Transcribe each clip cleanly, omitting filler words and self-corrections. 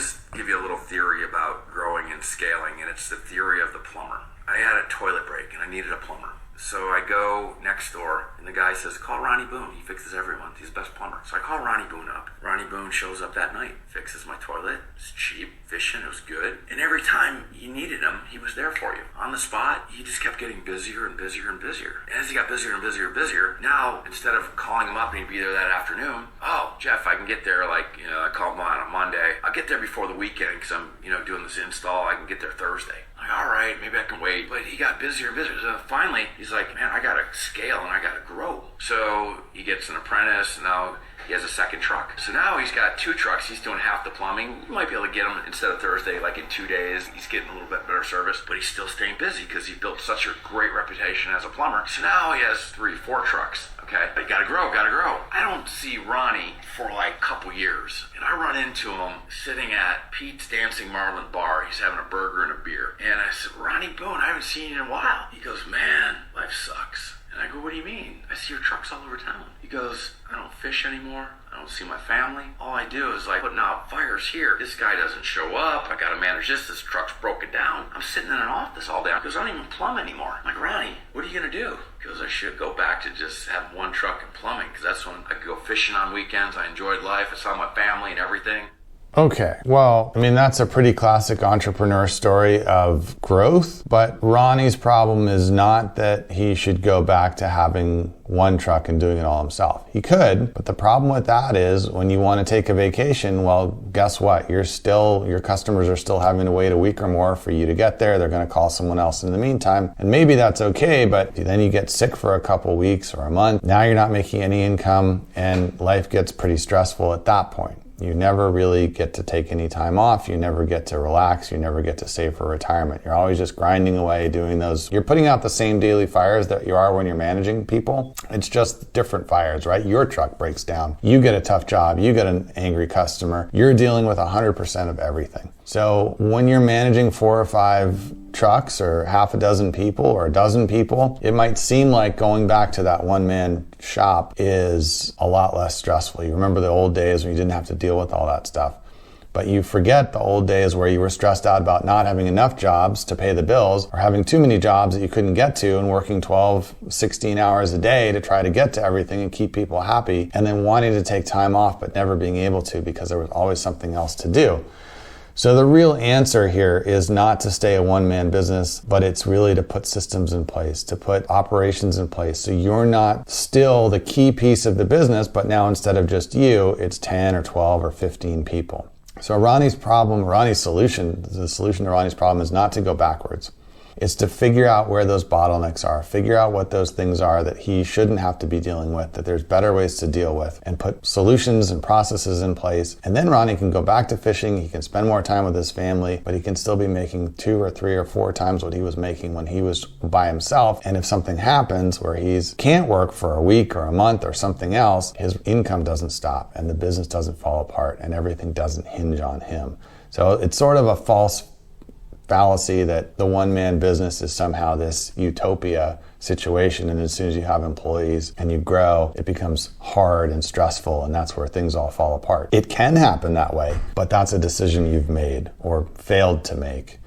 just give you a little theory about growing and scaling, and it's the theory of the plumber. I had a toilet break and I needed a plumber. So I go next door and the guy says, call Ronnie Boone. He fixes everyone. He's the best plumber. So I call Ronnie Boone up. Ronnie Boone shows up that night, fixes my toilet. It's cheap, efficient, it was good. And every time you needed him, he was there for you. On the spot, he just kept getting busier and busier and busier. And as he got busier and busier and busier, now instead of calling him up and he'd be there that afternoon, oh, Jeff, I can get there I call him on a Monday. I'll get there before the weekend because I'm, doing this install. I can get there Thursday. All right, maybe I can wait. But he got busier and busier. So finally, he's like, man, I got to scale and I got to grow. So he gets an apprentice. Now he has a second truck. So now he's got 2 trucks. He's doing half the plumbing. You might be able to get him instead of Thursday, like in 2 days. He's getting a little bit better service, but he's still staying busy because he built such a great reputation as a plumber. So now he has 3, 4 trucks. Okay, but gotta grow. I don't see Ronnie for like a couple years. And I run into him sitting at Pete's Dancing Marlin Bar. He's having a burger and a beer. And I said, Ronnie Boone, I haven't seen you in a while. He goes, man, life sucks. And I go, what do you mean? I see your trucks all over town. He goes, I don't fish anymore. I don't see my family. All I do is putting out fires here. This guy doesn't show up. I gotta manage this. This truck's broken down. I'm sitting in an office all day. He goes, I don't even plumb anymore. I'm like, Ronnie, what are you gonna do? He goes, I should go back to just have 1 truck and plumbing because that's when I could go fishing on weekends. I enjoyed life. I saw my family and everything. Okay, well, that's a pretty classic entrepreneur story of growth, but Ronnie's problem is not that he should go back to having 1 truck and doing it all himself. He could, but the problem with that is when you want to take a vacation, well, guess what? Your customers are still having to wait a week or more for you to get there. They're going to call someone else in the meantime, and maybe that's okay, but then you get sick for a couple weeks or a month. Now you're not making any income, and life gets pretty stressful at that point. You never really get to take any time off. You never get to relax. You never get to save for retirement. You're always just grinding away doing those. You're putting out the same daily fires that you are when you're managing people. It's just different fires, right? Your truck breaks down. You get a tough job. You get an angry customer. You're dealing with 100% of everything. So when you're managing 4 or 5 trucks or half a dozen people or a dozen people, it might seem like going back to that one-man shop is a lot less stressful. You remember the old days when you didn't have to deal with all that stuff. But you forget the old days where you were stressed out about not having enough jobs to pay the bills or having too many jobs that you couldn't get to and working 12, 16 hours a day to try to get to everything and keep people happy, and then wanting to take time off but never being able to because there was always something else to do. So the real answer here is not to stay a one-man business, but it's really to put systems in place, to put operations in place. So you're not still the key piece of the business, but now instead of just you, it's 10 or 12 or 15 people. So Ronnie's solution, the solution to Ronnie's problem is not to go backwards. It's to figure out where those bottlenecks are, figure out what those things are that he shouldn't have to be dealing with, that there's better ways to deal with, and put solutions and processes in place. And then Ronnie can go back to fishing, he can spend more time with his family, but he can still be making 2 or 3 or 4 times what he was making when he was by himself. And if something happens where he can't work for a week or a month or something else, his income doesn't stop and the business doesn't fall apart and everything doesn't hinge on him. So it's sort of a false fallacy that the one-man business is somehow this utopia situation, and as soon as you have employees and you grow, it becomes hard and stressful, and that's where things all fall apart. It can happen that way, but that's a decision you've made or failed to make,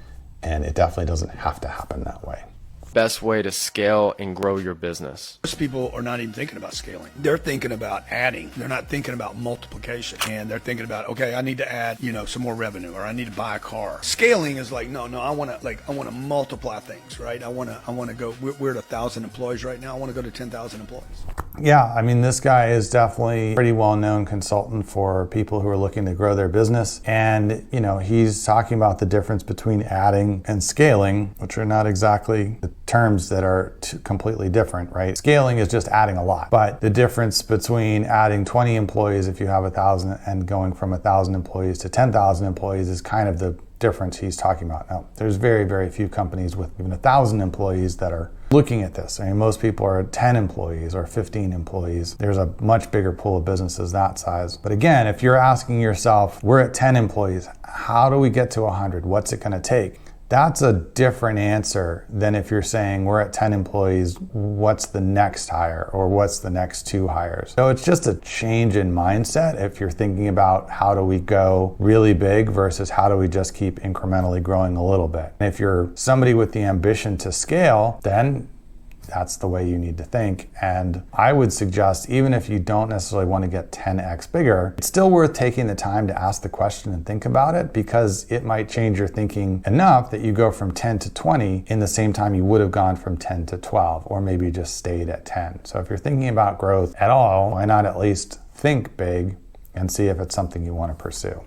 and it definitely doesn't have to happen that way. Best way to scale and grow your business? Most people are not even thinking about scaling. They're thinking about adding. They're not thinking about multiplication. And they're thinking about, okay, I need to add, some more revenue, or I need to buy a car. Scaling is like, no, I want to multiply things, right? I want to go, we're at 1,000 employees right now. I want to go to 10,000 employees. Yeah, this guy is definitely a pretty well-known consultant for people who are looking to grow their business. And, he's talking about the difference between adding and scaling, which are not exactly the terms that are completely different, right? Scaling is just adding a lot. But the difference between adding 20 employees if you have 1,000 and going from 1,000 employees to 10,000 employees is kind of the difference he's talking about. Now, there's very, very few companies with even 1,000 employees that are looking at this. Most people are 10 employees or 15 employees. There's a much bigger pool of businesses that size. But again, if you're asking yourself, we're at 10 employees, how do we get to 100? What's it going to take? That's a different answer than if you're saying we're at 10 employees, what's the next hire or what's the next 2 hires? So it's just a change in mindset if you're thinking about how do we go really big versus how do we just keep incrementally growing a little bit. And if you're somebody with the ambition to scale, then that's the way you need to think. And I would suggest, even if you don't necessarily want to get 10x bigger, it's still worth taking the time to ask the question and think about it, because it might change your thinking enough that you go from 10 to 20 in the same time you would have gone from 10 to 12, or maybe just stayed at 10. So if you're thinking about growth at all, why not at least think big and see if it's something you want to pursue?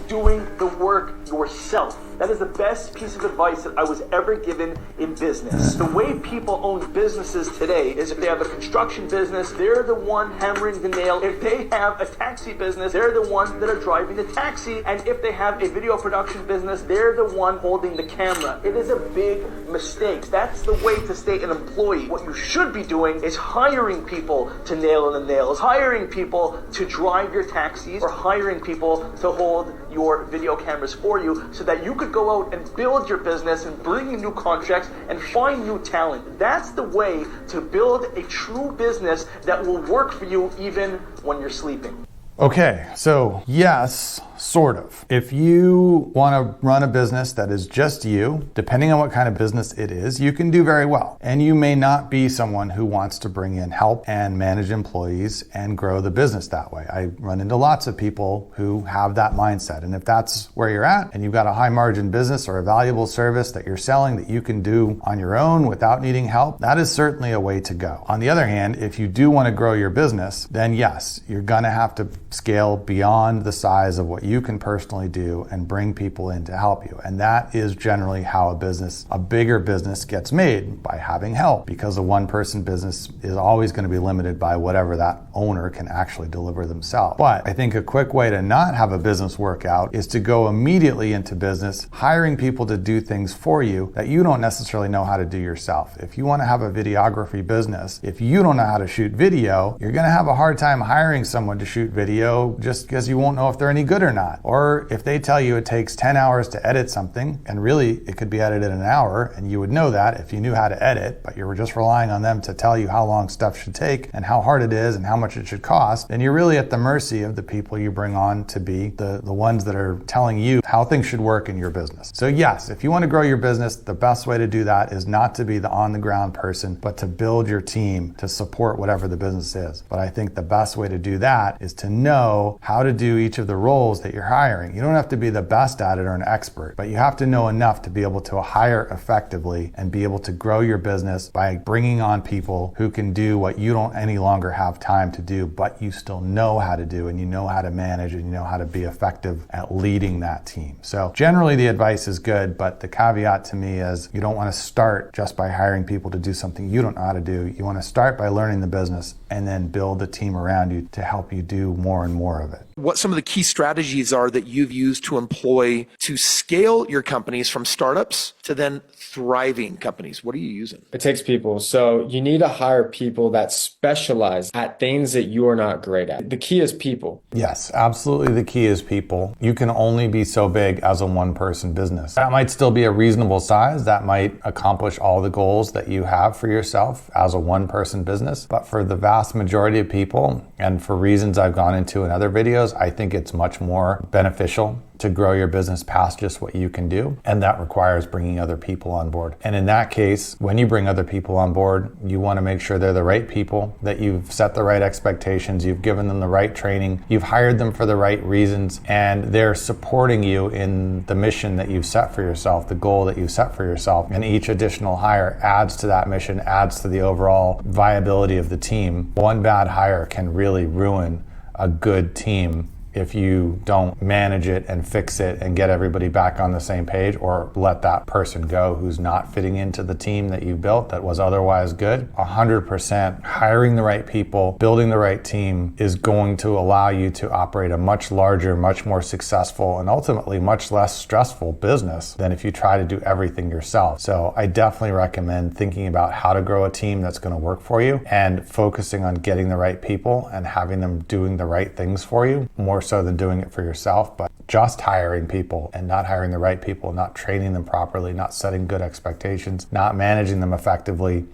Doing the work yourself. That is the best piece of advice that I was ever given in business. The way people own businesses today is if they have a construction business, they're the one hammering the nail. If they have a taxi business, they're the ones that are driving the taxi. And if they have a video production business, they're the one holding the camera. It is a big mistake. That's the way to stay an employee. What you should be doing is hiring people to nail the nails, hiring people to drive your taxis, or hiring people to hold your video cameras for you so that you could go out and build your business and bring in new contracts and find new talent. That's the way to build a true business that will work for you even when you're sleeping. Okay, so yes, sort of. If you want to run a business that is just you, depending on what kind of business it is, you can do very well. And you may not be someone who wants to bring in help and manage employees and grow the business that way. I run into lots of people who have that mindset. And if that's where you're at and you've got a high margin business or a valuable service that you're selling that you can do on your own without needing help, that is certainly a way to go. On the other hand, if you do want to grow your business, then yes, you're going to have to scale beyond the size of what you can personally do and bring people in to help you. And that is generally how a bigger business gets made, by having help, because a one-person business is always going to be limited by whatever that owner can actually deliver themselves. But I think a quick way to not have a business work out is to go immediately into business, hiring people to do things for you that you don't necessarily know how to do yourself. If you want to have a videography business, if you don't know how to shoot video, you're going to have a hard time hiring someone to shoot video just because you won't know if they're any good or not. Or if they tell you it takes 10 hours to edit something, and really it could be edited in an hour, and you would know that if you knew how to edit, but you were just relying on them to tell you how long stuff should take and how hard it is and how much it should cost, then you're really at the mercy of the people you bring on to be the ones that are telling you how things should work in your business. So yes, if you want to grow your business, the best way to do that is not to be the on-the-ground person, but to build your team to support whatever the business is. But I think the best way to do that is to know how to do each of the roles that you're hiring. You don't have to be the best at it or an expert, but you have to know enough to be able to hire effectively and be able to grow your business by bringing on people who can do what you don't any longer have time to do, but you still know how to do, and you know how to manage, and you know how to be effective at leading that team. So generally the advice is good, but the caveat to me is you don't want to start just by hiring people to do something you don't know how to do. You want to start by learning the business and then build a team around you to help you do more and more of it. What some of the key strategies are that you've used to employ to scale your companies from startups to then thriving companies? What are you using? It takes people. So you need to hire people that specialize at things that you are not great at. The key is people. Yes, absolutely. The key is people. You can only be so big as a one-person business. That might still be a reasonable size. That might accomplish all the goals that you have for yourself as a one-person business. But for the vast majority of people, and for reasons I've gone into in other videos, I think it's much more beneficial to grow your business past just what you can do. And that requires bringing other people on board. And in that case, when you bring other people on board, you want to make sure they're the right people, that you've set the right expectations, you've given them the right training, you've hired them for the right reasons, and they're supporting you in the mission that you've set for yourself, the goal that you've set for yourself. And each additional hire adds to that mission, adds to the overall viability of the team. One bad hire can really ruin a good team if you don't manage it and fix it and get everybody back on the same page, or let that person go who's not fitting into the team that you built that was otherwise good. 100% hiring the right people, building the right team is going to allow you to operate a much larger, much more successful, and ultimately much less stressful business than if you try to do everything yourself. So I definitely recommend thinking about how to grow a team that's going to work for you, and focusing on getting the right people and having them doing the right things for you, more so than doing it for yourself. But just hiring people and not hiring the right people, not training them properly, not setting good expectations, not managing them effectively,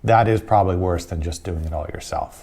that is probably worse than just doing it all yourself.